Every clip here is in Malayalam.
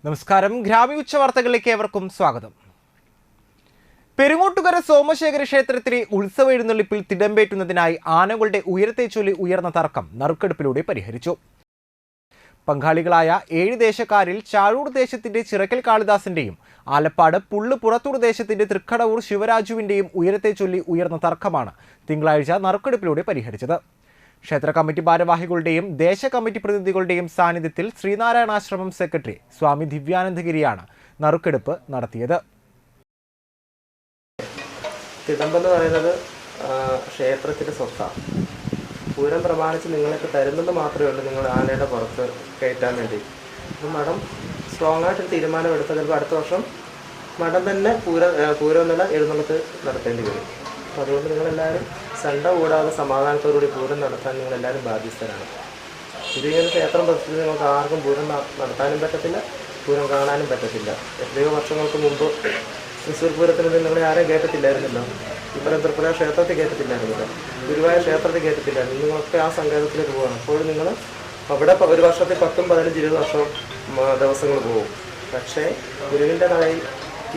നമസ്കാരം. ഗ്രാമീയ ഉച്ചവാർത്തകളിലേക്ക് ഏവർക്കും സ്വാഗതം. പെരുങ്ങോട്ടുകര സോമശേഖര ക്ഷേത്രത്തിലെ ഉത്സവ എഴുന്നള്ളിപ്പിൽ തിടമ്പേറ്റുന്നതിനായി ആനകളുടെ ഉയരത്തെ ചൊല്ലി ഉയർന്ന തർക്കം നറുക്കെടുപ്പിലൂടെ പരിഹരിച്ചു. പങ്കാളികളായ 7 ദേശക്കാരിൽ ചാഴൂർ ദേശത്തിന്റെ ചിറക്കൽ കാളിദാസിന്റെയും ആലപ്പാട് പുള്ള് പുറത്തൂർ ദേശത്തിന്റെ തൃക്കടവൂർ ശിവരാജുവിന്റെയും ഉയരത്തെ ചൊല്ലി ഉയർന്ന തർക്കമാണ് തിങ്കളാഴ്ച നറുക്കെടുപ്പിലൂടെ പരിഹരിച്ചത്. ക്ഷേത്ര കമ്മിറ്റി ഭാരവാഹികളുടെയും ദേശ കമ്മിറ്റി പ്രതിനിധികളുടെയും സാന്നിധ്യത്തിൽ ശ്രീനാരായണാശ്രമം സെക്രട്ടറി സ്വാമി ദിവ്യാനന്ദഗിരിയാണ് നറുക്കെടുപ്പ് നടത്തിയത്. തിടമ്പെന്ന് പറയുന്നത് ക്ഷേത്രത്തിൻ്റെ സ്വത്താണ്. പൂരം പ്രമാണിച്ച് നിങ്ങൾക്ക് തരുന്നത് മാത്രമേ ഉള്ളൂ നിങ്ങൾ ആനയുടെ പുറത്ത് കയറ്റാൻ വേണ്ടി. അപ്പം മഠം സ്ട്രോങ് ആയിട്ട് തീരുമാനം എടുത്താൽ ചിലപ്പോൾ അടുത്ത വർഷം മഠം തന്നെ പൂരം എന്നുള്ള എഴുന്നള്ളത്ത് നടത്തേണ്ടി വരും. അപ്പോൾ അതുകൊണ്ട് നിങ്ങളെല്ലാവരും സണ്ട കൂടാതെ സമാധാനത്തോടുകൂടി പൂരം നടത്താൻ നിങ്ങളെല്ലാവരും ബാധ്യസ്ഥരാണ്. ഇതിങ്ങനെ ക്ഷേത്രം പ്രസിദ്ധി നിങ്ങൾക്ക് ആർക്കും പൂരം നടത്താനും പറ്റത്തില്ല, പൂരം കാണാനും പറ്റത്തില്ല. എത്രയോ വർഷങ്ങൾക്ക് മുമ്പ് തൃശ്ശൂർ പൂരത്തിന് നിങ്ങളെ ആരെയും കയറ്റത്തില്ലായിരുന്നല്ലോ. ഇവിടെ തൃപ്പുര ക്ഷേത്രത്തിൽ കയറ്റത്തില്ലായിരുന്നല്ലോ, ഗുരുവായൂർ ക്ഷേത്രത്തിൽ കയറ്റത്തില്ലായിരുന്നു. നിങ്ങളൊക്കെ ആ സങ്കേതത്തിലേക്ക് പോകണം. അപ്പോൾ നിങ്ങൾ അവിടെ ഒരു വർഷത്തിൽ 10, 15, 20 വർഷം ദിവസങ്ങൾ പോകും. പക്ഷേ ഗുരുവിൻ്റെതായി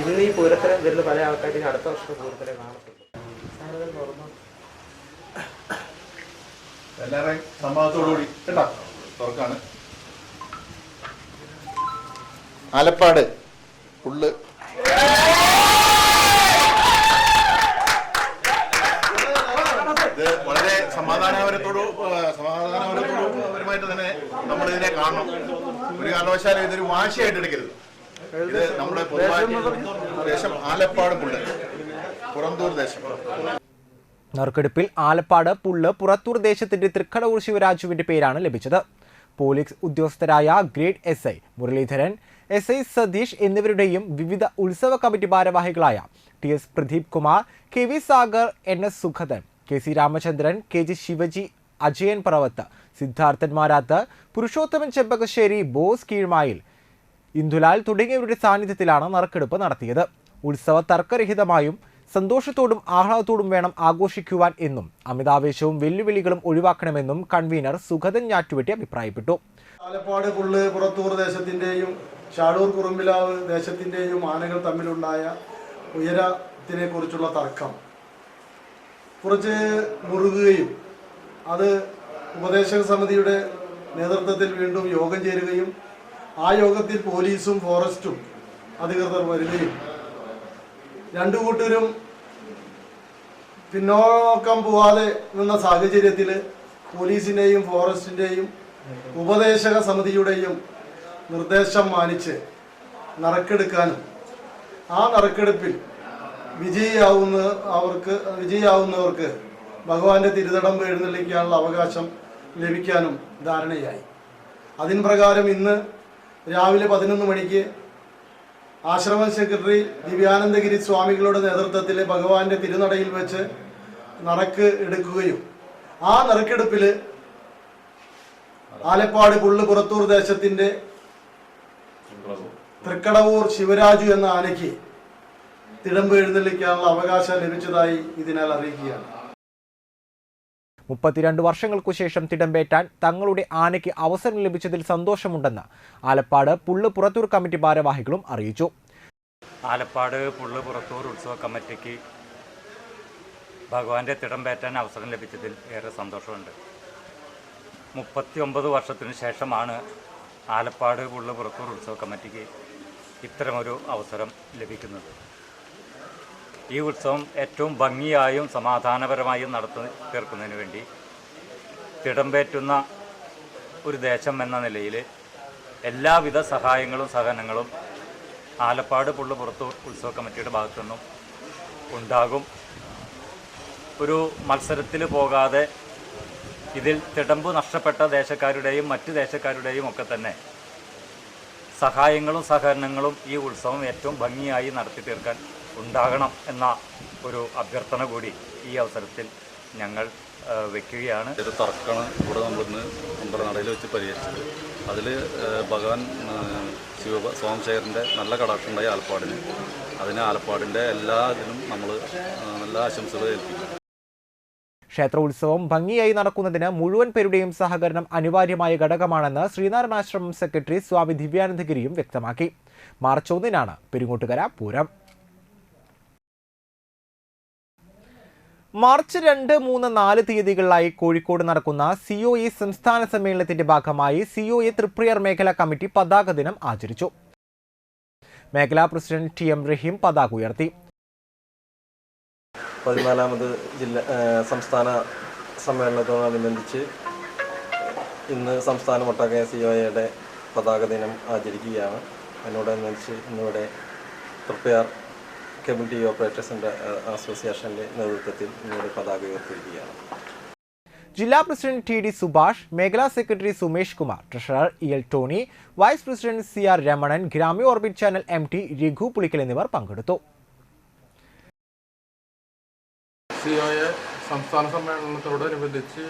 ഇന്ന് ഈ പൂരത്തിന് വരുന്ന പല ആൾക്കാരും അടുത്ത വർഷത്തെ പൂരത്തിനെ കാണത്തുള്ളൂ. എല്ലാവരെയും സമ്മതത്തോടുകൂടി തുറക്കാണ്. ആലപ്പാട് പുള്ള് ഇത് വളരെ സമാധാനപരമായിട്ട് തന്നെ നമ്മൾ ഇതിനെ കാണണം. ഒരു കാരണവശാലും ഇതൊരു വാശിയായിട്ട് എടുക്കരുത്. ഇത് നമ്മുടെ പൊതുവായ ദേശം ആലപ്പാട് പുള്ള് പുറന്തൂർ ദേശം. നറുക്കെടുപ്പിൽ ആലപ്പാട് പുള്ള് പുറത്തൂർ ദേശത്തിന്റെ തൃക്കടവൂർ ശിവരാജുവിന്റെ പേരാണ് ലഭിച്ചത്. പോലീസ് ഉദ്യോഗസ്ഥരായ grade SI Muraleedharan, SI Satheesh എന്നിവരുടെയും വിവിധ ഉത്സവ കമ്മിറ്റി ഭാരവാഹികളായ TS Pradeep Kumar, KV Sagar, NS Sukhadan, KC Ramachandran, KG Shivaji, Ajayan Paravath, Siddharthan Marath, Purushothaman Chembakassery, Bose Keezhmayil, Indulal തുടങ്ങിയവരുടെ സാന്നിധ്യത്തിലാണ് നറുക്കെടുപ്പ് നടത്തിയത്. ഉത്സവ തർക്കരഹിതമായും സന്തോഷത്തോടും ആഹ്ലാദത്തോടും വേണം ആഘോഷിക്കുവാൻ എന്നും അമിതാവേശവും വെല്ലുവിളികളും ഒഴിവാക്കണമെന്നും കൺവീനർ സുഗതൻ ഞാറ്റുവെട്ടി അഭിപ്രായപ്പെട്ടു. ആലപ്പാട് പുള്ള് പുറത്തൂർ ദേശത്തിൻ്റെയും ചാഴൂർ കുറുമ്പിലാവ് ദേശത്തിൻ്റെയും ആനകൾ തമ്മിലുണ്ടായ ഉയരത്തിനെ കുറിച്ചുള്ള തർക്കം കുറച്ച് മുറുകുകയും അത് ഉപദേശക സമിതിയുടെ നേതൃത്വത്തിൽ വീണ്ടും യോഗം ചേരുകയും ആ യോഗത്തിൽ പോലീസും ഫോറസ്റ്റും അധികൃതർ വരികയും രണ്ടു കൂട്ടരും പിന്നോക്കം പോവാതെ നിന്ന സാഹചര്യത്തിൽ പോലീസിൻ്റെയും ഫോറസ്റ്റിൻ്റെയും ഉപദേശക സമിതിയുടെയും നിർദ്ദേശം മാനിച്ച് നറുക്കെടുക്കാനും ആ നറുക്കെടുപ്പിൽ വിജയിയാവുന്നവർക്ക് ഭഗവാന്റെ തിരുതടമ്പ് എഴുന്നള്ളിക്കാനുള്ള അവകാശം ലഭിക്കാനും ധാരണയായി. അതിൻ പ്രകാരം ഇന്ന് രാവിലെ 11 മണിക്ക് ആശ്രമം സെക്രട്ടറി ദിവ്യാനന്ദഗിരി സ്വാമികളുടെ നേതൃത്വത്തിൽ ഭഗവാന്റെ തിരുനടയിൽ വെച്ച് നറുക്ക് എടുക്കുകയും ആ നറുക്കെടുപ്പിൽ ആലപ്പാട് പുള്ള് പുറത്തൂർ ദേശത്തിന്റെ തൃക്കടവൂർ ശിവരാജു എന്ന ആനയ്ക്ക് തിടമ്പ് എഴുന്നള്ളിക്കാനുള്ള അവകാശം ലഭിച്ചതായി ഇതിനാൽ അറിയിക്കുകയാണ്. 32 വർഷങ്ങൾക്കു ശേഷം തിടമ്പേറ്റാൻ തങ്ങളുടെ ആനയ്ക്ക് അവസരം ലഭിച്ചതിൽ സന്തോഷമുണ്ടെന്ന് ആലപ്പാട് പുള്ള് പുറത്തൂർ കമ്മിറ്റി ഭാരവാഹികളും അറിയിച്ചു. ആലപ്പാട് പുള്ള് പുറത്തൂർ ഉത്സവ കമ്മിറ്റിക്ക് ഭഗവാന്റെ തിടമ്പേറ്റാൻ അവസരം ലഭിച്ചതിൽ ഏറെ സന്തോഷമുണ്ട്. 39 വർഷത്തിനു ശേഷമാണ് ആലപ്പാട് പുള്ള് പുറത്തൂർ ഉത്സവ കമ്മിറ്റിക്ക് ഇത്തരമൊരു അവസരം ലഭിക്കുന്നത്. ഈ ഉത്സവം ഏറ്റവും ഭംഗിയായും സമാധാനപരമായും തീർക്കുന്നതിന് വേണ്ടി തിടമ്പേറ്റുന്ന ഒരു ദേശം എന്ന നിലയിൽ എല്ലാവിധ സഹായങ്ങളും സഹകരണങ്ങളും ആലപ്പാട് പുള്ള് പുറത്തൂർ ഉത്സവ കമ്മിറ്റിയുടെ ഭാഗത്തു നിന്നും ഉണ്ടാകും. ഒരു മത്സരത്തിൽ പോകാതെ ഇതിൽ തിടമ്പ് നഷ്ടപ്പെട്ട ദേശക്കാരുടെയും മറ്റ് ദേശക്കാരുടെയും ഒക്കെ തന്നെ സഹായങ്ങളും സഹകരണങ്ങളും ഈ ഉത്സവം ഏറ്റവും ഭംഗിയായി നടത്തി തീർക്കാൻ ഉണ്ടാകണം എന്ന ഒരു അഭ്യർത്ഥന കൂടി ഈ അവസരത്തിൽ ഞങ്ങൾ വെക്കുകയാണ്. ഒരു തർക്കമാണ് ഇവിടെ നമ്മളിന്ന് അമ്പലനടയിൽ വെച്ച് പരിഹരിച്ചത്. അതിൽ ഭഗവാൻ സോമശേഖരൻ്റെ നല്ല കടാക്ഷമുണ്ടായി ആലപ്പാടിന്. അതിന് ആലപ്പാടിൻ്റെ എല്ലാ ഇതിനും നമ്മൾ നല്ല ആശംസകൾ ഏൽപ്പിക്കും. ക്ഷേത്രോത്സവം ഭംഗിയായി നടക്കുന്നതിന് മുഴുവൻ പേരുടെയും സഹകരണം അനിവാര്യമായ ഘടകമാണെന്ന് ശ്രീനാരായണാശ്രമം സെക്രട്ടറി സ്വാമി ദിവ്യാനന്ദഗിരിയും വ്യക്തമാക്കി. മാർച്ച് 1-നാണ് പെരിങ്ങോട്ടുകര പൂരം. മാർച്ച് 2, 3, 4 തീയതികളിലായി കോഴിക്കോട് നടക്കുന്ന COA സംസ്ഥാന സമ്മേളനത്തിന്റെ ഭാഗമായി COA തൃപ്രയാർ മേഖലാ കമ്മിറ്റി പതാക ദിനം ആചരിച്ചു. മേഖലാ പ്രസിഡന്റ് TM റഹീം പതാക ഉയർത്തി. 14ാമത് സംസ്ഥാന സമ്മേളനത്തോടനുബന്ധിച്ച് ഇന്ന് സംസ്ഥാനമൊട്ടാകെ COAയുടെ പതാക ദിനം ആചരിക്കുകയാണ്. അതിനോടനുബന്ധിച്ച് ഇന്നിവിടെ തൃപ്രയാർ കമ്മ്യൂണിറ്റി ഓപ്പറേറ്റേഴ്സ് അസോസിയേഷന്റെ നേതൃത്വത്തിൽ ഇന്നിവിടെ പതാക ഉയർത്തിയിരിക്കുകയാണ്. ജില്ലാ പ്രസിഡന്റ് TD സുഭാഷ്, മേഖലാ secretary Sumesh Kumar, treasurer EL Tony, vice president CR Ramanan, ഗ്രാമീയ orbit channel MT Raghu Pulikkal എന്നിവർ പങ്കെടുത്തു. COA സംസ്ഥാന സമ്മേളനത്തോടനുബന്ധിച്ച്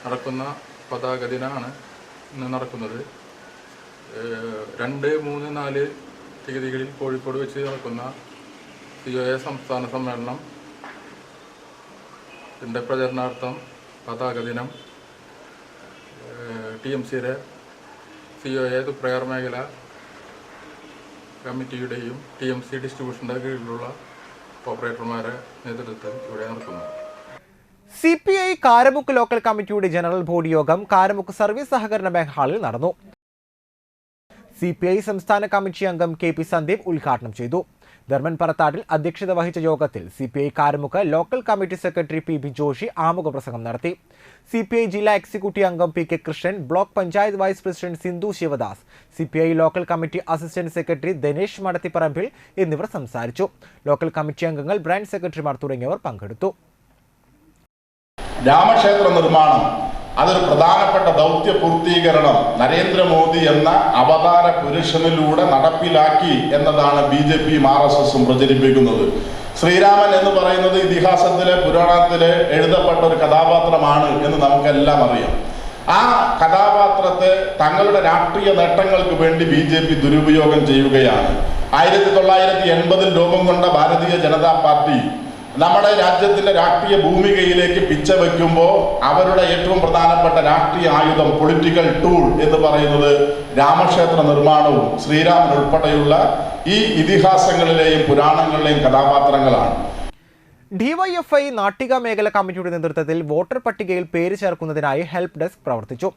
നടക്കുന്ന പതാക ദിനമാണ് ഇന്ന് നടക്കുന്നത്. 2, 3, 4 തീയതികളിൽ കോഴിക്കോട് വെച്ച് നടക്കുന്ന COA സംസ്ഥാന സമ്മേളനം ഇതിൻ്റെ പ്രചരണാർത്ഥം പതാക ദിനം TMCയുടെ COA തൃപ്രയാർ മേഖല കമ്മിറ്റിയുടെയും TMC ഡിസ്ട്രിബ്യൂഷൻ്റെ കീഴിലുള്ള ഓപ്പറേറ്റർമാരുടെ നേതൃത്വത്തിൽ ഇവിടെ നടക്കുന്നു. CPI കാരമുക്ക് ലോക്കൽ കമ്മിറ്റിയുടെ ജനറൽ ബോഡി യോഗം കാരമുക്ക് സർവീസ് സഹകരണ ബാങ്ക് ഹാളിൽ നടന്നു. CPI സംസ്ഥാന കമ്മിറ്റി അംഗം KP സന്ദീപ് ഉദ്ഘാടനം ചെയ്തു. ധർമ്മൻ പറത്താട്ടിൽ അധ്യക്ഷത വഹിച്ച യോഗത്തിൽ CPI Karamukku local committee secretary PB Joshi ആമുഖ പ്രസംഗം നടത്തി. CPI ജില്ലാ എക്സിക്യൂട്ടീവ് അംഗം PK Krishnan, block panchayat vice president Sindhu Sivadas, CPI local committee assistant secretary Dinesh Madathipparambil എന്നിവർ സംസാരിച്ചു. ലോക്കൽ കമ്മിറ്റി അംഗങ്ങൾ, ബ്രാഞ്ച് സെക്രട്ടറിമാർ തുടങ്ങിയവർ പങ്കെടുത്തു. രാമക്ഷേത്ര നിർമ്മാണം അതൊരു പ്രധാനപ്പെട്ട ദൗത്യ പൂർത്തീകരണം നരേന്ദ്രമോദി എന്ന അവതാര പുരുഷനിലൂടെ നടപ്പിലാക്കി എന്നതാണ് BJPയും RSSും പ്രചരിപ്പിക്കുന്നത്. ശ്രീരാമൻ എന്ന് പറയുന്നത് ഇതിഹാസത്തിലെ പുരാണത്തിലെ എഴുതപ്പെട്ട ഒരു കഥാപാത്രമാണ് എന്ന് നമുക്കെല്ലാം അറിയാം. ആ കഥാപാത്രത്തെ തങ്ങളുടെ രാഷ്ട്രീയ നേട്ടങ്ങൾക്ക് വേണ്ടി BJP ദുരുപയോഗം ചെയ്യുകയാണ്. 1980 രൂപം കൊണ്ട ഭാരതീയ ജനതാ പാർട്ടി നമ്മുടെ രാജ്യത്തിന്റെ രാഷ്ട്രീയ ഭൂമികയിലേക്ക് പിച്ച വയ്ക്കുമ്പോൾ അവരുടെ ഏറ്റവും പ്രധാനപ്പെട്ട രാഷ്ട്രീയ ആയുധം, പൊളിറ്റിക്കൽ ടൂൾ എന്ന് പറയുന്നത് രാമക്ഷേത്ര നിർമ്മാണവും ശ്രീരാമൻ ഉൾപ്പെടെയുള്ള ഈ ഇതിഹാസങ്ങളിലെയും പുരാണങ്ങളിലെയും കഥാപാത്രങ്ങളാണ്. DYFI നാട്ടിക മേഖല കമ്മിറ്റിയുടെ നേതൃത്വത്തിൽ വോട്ടർ പട്ടികയിൽ പേര് ചേർക്കുന്നതിനായി ഹെൽപ്പ് ഡെസ്ക് പ്രവർത്തിച്ചു.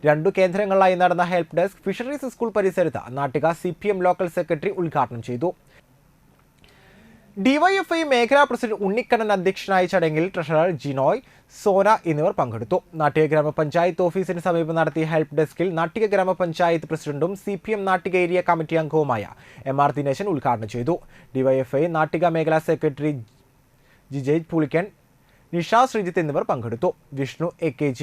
2 കേന്ദ്രങ്ങളിലായി നടന്ന ഹെൽപ്പ് ഡെസ്ക് ഫിഷറീസ് സ്കൂൾ പരിസരത്ത് നാട്ടിക CPM ലോക്കൽ സെക്രട്ടറി ഉദ്ഘാടനം ചെയ്തു. DYFI മേഖലാ പ്രസിഡന്റ് ഉണ്ണിക്കണ്ണൻ അധ്യക്ഷനായ ചടങ്ങിൽ ട്രഷറർ ജിനോയ്, സോന എന്നിവർ പങ്കെടുത്തു. നാട്ടിക ഗ്രാമപഞ്ചായത്ത് ഓഫീസിന് സമീപം നടത്തിയ ഹെൽപ്പ് ഡെസ്കിൽ നാട്ടിക ഗ്രാമപഞ്ചായത്ത് പ്രസിഡന്റും CPM നാട്ടിക ഏരിയ കമ്മിറ്റി അംഗവുമായ MR ദിനേശൻ ഉദ്ഘാടനം ചെയ്തു. DYFI നാട്ടിക മേഖലാ സെക്രട്ടറി ജിജേജ് പുളിക്കൻ, നിഷ ശ്രീജിത്ത് എന്നിവർ പങ്കെടുത്തു. വിഷ്ണു AKG,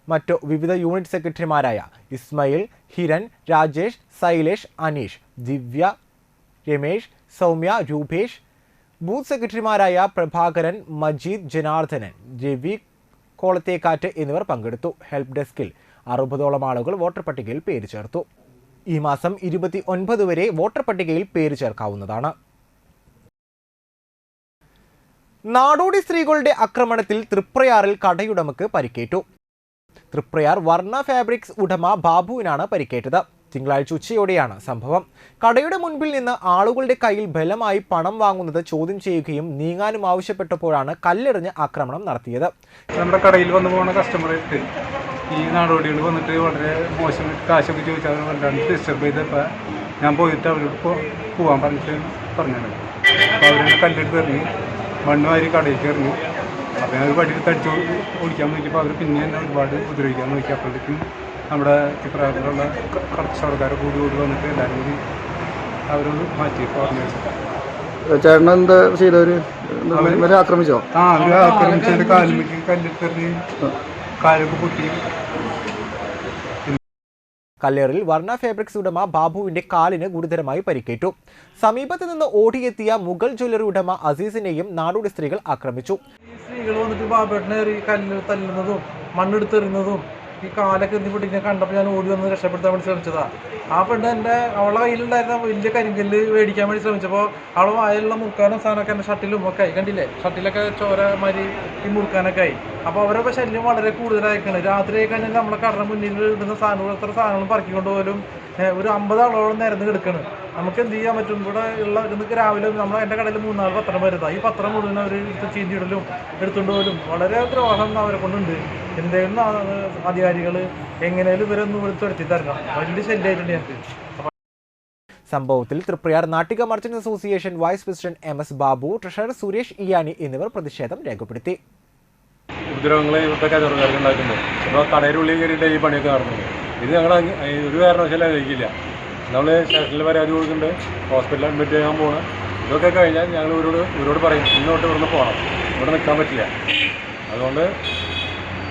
മറ്റു വിവിധ യൂണിറ്റ് സെക്രട്ടറിമാരായ ഇസ്മയിൽ, ഹിരൺ, രാജേഷ്, സൈലേഷ്, അനീഷ്, ദിവ്യ, രമേഷ്, സൗമ്യ, രൂപേഷ്, ബൂത്ത് സെക്രട്ടറിമാരായ പ്രഭാകരൻ, മജീദ്, ജനാർദ്ദനൻ, രവി കോളത്തേക്കാറ്റ് എന്നിവർ പങ്കെടുത്തു. ഹെൽപ്പ് ഡെസ്കിൽ 60ഓളം ആളുകൾ വോട്ടർ പട്ടികയിൽ പേര് ചേർത്തു. ഈ മാസം 29 വരെ വോട്ടർ പട്ടികയിൽ പേര് ചേർക്കാവുന്നതാണ്. നാടോടി സ്ത്രീകളുടെ ആക്രമണത്തിൽ തൃപ്രയാറിൽ കടയുടമക്ക് പരിക്കേറ്റു. തൃപ്രയാർ വർണ്ണ ഫാബ്രിക്സ് ഉടമ ബാബുവിനാണ് പരിക്കേറ്റത്. തിങ്കളാഴ്ച ഉച്ചയോടെയാണ് സംഭവം. കടയുടെ മുൻപിൽ നിന്ന് ആളുകളുടെ കയ്യിൽ ബലമായി പണം വാങ്ങുന്നത് ചോദ്യം ചെയ്യുകയും നീങ്ങാനും ആവശ്യപ്പെട്ടപ്പോഴാണ് കല്ലെറിഞ്ഞ് ആക്രമണം നടത്തിയത്. നമ്മുടെ കടയിൽ വന്നു പോകുന്ന കസ്റ്റമർക്ക് ഈ നാടോടികൾ വന്നിട്ട് വളരെ മോശം കാശൊക്കെ ചോദിച്ചാൽ വല്ലാണ്ട് ഡിസ്റ്റർബ് ചെയ്തപ്പോൾ ഞാൻ പോയിട്ട് അവരോട് പോകാൻ പറഞ്ഞിട്ട് പറഞ്ഞത്. അപ്പോൾ അവരെന്നെ കല്ലെടുത്ത് എറിഞ്ഞ് മണ്ണ് വാരി കടയിലേക്ക് എറിഞ്ഞു. അപ്പോൾ ഞാൻ ഒരു വടിയെടുത്ത് അടിച്ച് ഓടിക്കാൻ നോക്കിയപ്പോൾ അവർ പിന്നെ തന്നെ ഒരുപാട് ഉപദ്രവിക്കാൻ നോക്കി. അപ്പോഴേക്കും നമ്മുടെ ഇപ്രായത്തിലുള്ള കച്ചവടക്കാർ കൂടി വന്നിട്ട് എല്ലാവരും കൂടി അവരോട് മാറ്റി പറഞ്ഞു. ചേട്ടൻ എന്താ ചെയ്തവര് ആക്രമിച്ചോ? അവർ ആക്രമിച്ചതിൻ്റെ കാലിലേക്ക് കല്ലെടുത്തെറിഞ്ഞ് കാലൊക്കെ പൊട്ടി. കല്ലേറിൽ വർണ്ണ ഫാബ്രിക്സ് ഉടമ ബാബുവിന്റെ കാലിന് ഗുരുതരമായി പരിക്കേറ്റു. സമീപത്ത് നിന്ന് ഓടിയെത്തിയ മുഗൾ ജ്വല്ലറി ഉടമ അസീസിനെയും നാടോടി സ്ത്രീകൾ ആക്രമിച്ചു. സ്ത്രീകൾ വന്നിട്ട് ബാബേട്ടനെ കല്ല് തല്ലുന്നതും മണ്ണെടുത്തെറിയുന്നതും ഈ കാലൊക്കെ എന്തിപ്പെട്ടിങ്ങനെ കണ്ടപ്പോൾ ഞാൻ ഓടി വന്ന് രക്ഷപ്പെടുത്താൻ വേണ്ടി ശ്രമിച്ചതാണ്. ആ പെണ്ണ് അവളുടെ കയ്യിലുണ്ടായിരുന്ന വലിയ കരിങ്കല്ല് മേടിക്കാൻ വേണ്ടി ശ്രമിച്ചപ്പോൾ അവളെ വായിലുള്ള മുറുക്കാനും സാധനമൊക്കെ എൻ്റെ ഷട്ടിലും ഒക്കെ ആയി, കണ്ടില്ലേ, ഷട്ടിലൊക്കെ ചോര മാതിരി ഈ മുറുക്കാനൊക്കെ ആയി. അപ്പോൾ അവരുടെ ശല്യം വളരെ കൂടുതലായിക്കാണ്. രാത്രി ആയി കഴിഞ്ഞാൽ നമ്മളെ കടയുടെ മുന്നിൽ ഇടുന്ന സാധനങ്ങളും പറക്കിക്കൊണ്ട് പോലും ഒരു 50 ആളോളം നിരന്ന് കിടക്കാണ്. നമുക്ക് എന്ത് ചെയ്യാൻ പറ്റും? ഇവിടെ ഉള്ള ഇന്നൊക്കെ രാവിലെ എൻ്റെ കടയിൽ 3-4 പത്രം വരുന്നത്. ഈ പത്രം മുഴുവൻ അവർ ചീന്തിയിടലും എടുത്തുകൊണ്ട് പോലും വളരെ ദ്രോഹം അവരെ കൊണ്ടുണ്ട്. എന്തെങ്കിലും അധികാരികൾ എങ്ങനെയും ഇവരൊന്നും വിളിച്ചെടുത്തി തരണം. വലിയ ശല്യമായിട്ടുണ്ട് ഞങ്ങൾക്ക്. സംഭവത്തിൽ Triprayar Nattika merchant association vice president MS Babu, treasurer Suresh Iyani എന്നിവർ പ്രതിഷേധം രേഖപ്പെടുത്തി. ഉപദ്രവങ്ങൾ ഇവിടുത്തെ കച്ചവടക്കാർക്ക് ഉണ്ടാക്കുന്നുണ്ട്. ഇപ്പോൾ കടയുടെ ഉള്ളിൽ കയറിയിട്ട് ഈ പണിയൊക്കെ നടത്തുന്നത്. ഇത് ഞങ്ങൾ ഒരു കാരണവശാലും കഴിക്കില്ല. നമ്മൾ സ്റ്റേഷനിൽ പരാതി കൊടുക്കുന്നുണ്ട്, ഹോസ്പിറ്റലിൽ അഡ്മിറ്റ് ചെയ്യാൻ പോകണം. ഇതൊക്കെ കഴിഞ്ഞാൽ ഞങ്ങൾ ഇവരോട് പറയും ഇന്നോട്ട് ഇവിടുന്ന് പോകണം, ഇവിടെ നിൽക്കാൻ പറ്റില്ല. അതുകൊണ്ട്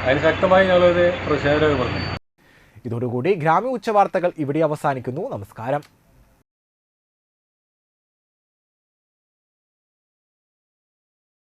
അതിന് ശക്തമായി ഞങ്ങളിത് പ്രതിഷേധം രേഖപ്പെടുത്തും. ഇതോടുകൂടി ഗ്രാമീണ ഉച്ചവാർത്തകൾ ഇവിടെ അവസാനിക്കുന്നു. നമസ്കാരം.